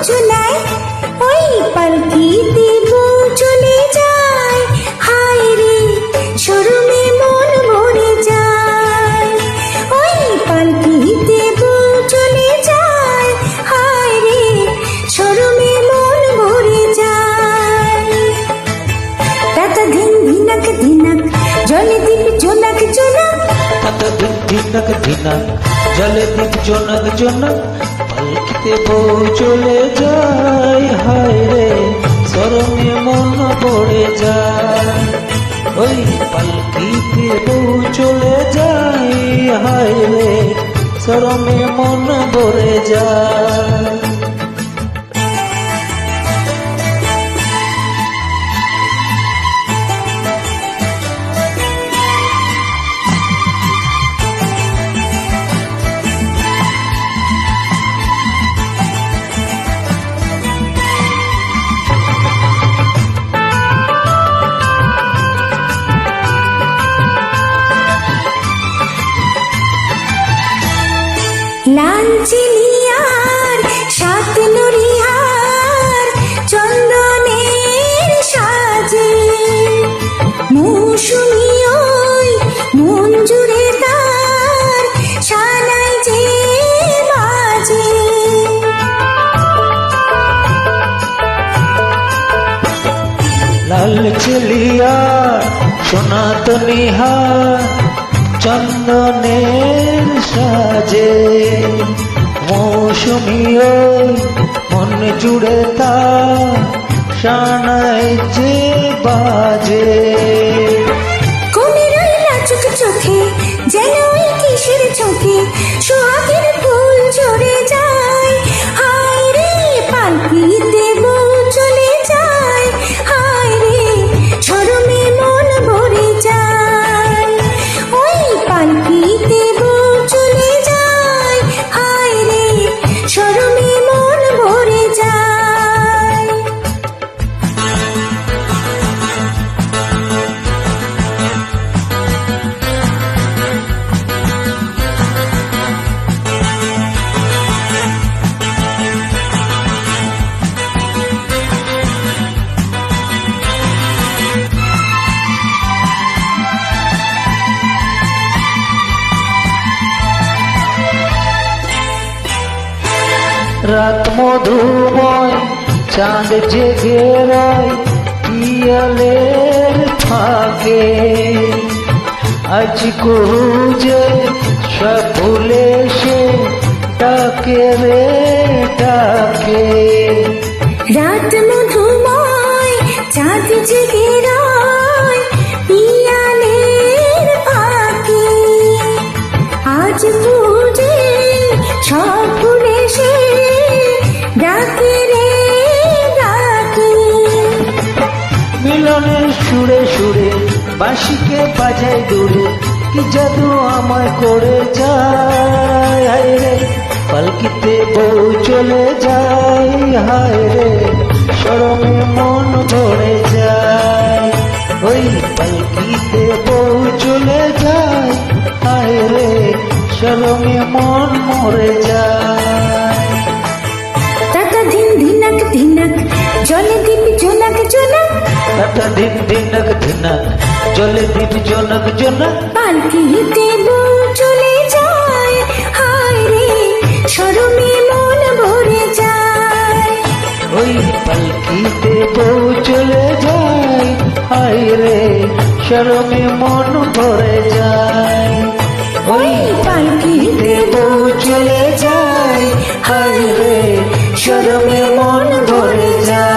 চুলায় ওই পালকিতে বউ চলে যায়, হায় রে শরমে মন ভরে যায়। ওই পালকিতে বউ চলে যায়, হায় রে শরমে মন ভরে যায়। তাতা ধিন ধিনাক ধিনাক জলে দীপ জোনাক জোনাক, তাতা ধিন ধিনাক ধিনাক জলে দীপ জোনাক জোনাক, পালকিতে বউ চলে যায়, হায় রে শরমে মন ভরে যায়। ওই পালকিতে বউ চলে যায়, হায় রে শরমে মন ভরে যায়। লাল চিনিয়ার সাত নড়িয়ার চন্দনের সাজে, মৌসুমি ওই মন জুড়ে তার সানাই যে বাজে। লাল চেলিয়া সনাতনী হার চন্দনের সাজে, মৌসুমি ওই মন জুড়ে তার সানাই যে বাজে। কোনের ওই লাচুক চোখে যেন ওই কিসের চোখে সোহাগের ফুল ঝরে যায়, হায় রে পালকিতে বউ চলে যায়, হায় রে শরমে মন ভরে যায়। ওই পালকিতে বউ চলে যায়, হায় রে শরমে মন ভরে যায়। রাত মধুময় চাঁদ জেগে রয় পিয়ালের ফাঁকে, আজ কুহুজে সব ভুলে সে ডাকে রে ডাকে। রাত মধুময় চাঁদ জেগে রয় পিয়ালের ফাঁকে, আজ পুজে সব ভুলে সে ডাকে রে ডাকে। মিলনের সুরে সুরে বাঁশিকে বাজায় দূরে, কি জাদু আমায় করে যায়, হায় রে পালকিতে বউ চলে যায়, হায় রে শরমে মন ভরে যায়। ওই পালকিতে বউ চলে যায়, হায় রে শরমে মন মরে যায়। তাতা ধিন ধিনাক ধিনাক জলে দীপ জোনাক জোনাক, তাতা ধিন ধিনাক ধিনাক জলে দীপ জোনাক জোনাক, পালকিতে বউ চলে যায়, হায় রে শরমে মন ভরে যায়। ওই পালকিতে বউ চলে যায়, হায় রে শরমে মন ভরে যায়। ওই পালকিতে বউ চলে যায়, হায় রে শরমে মন ভরে যায়।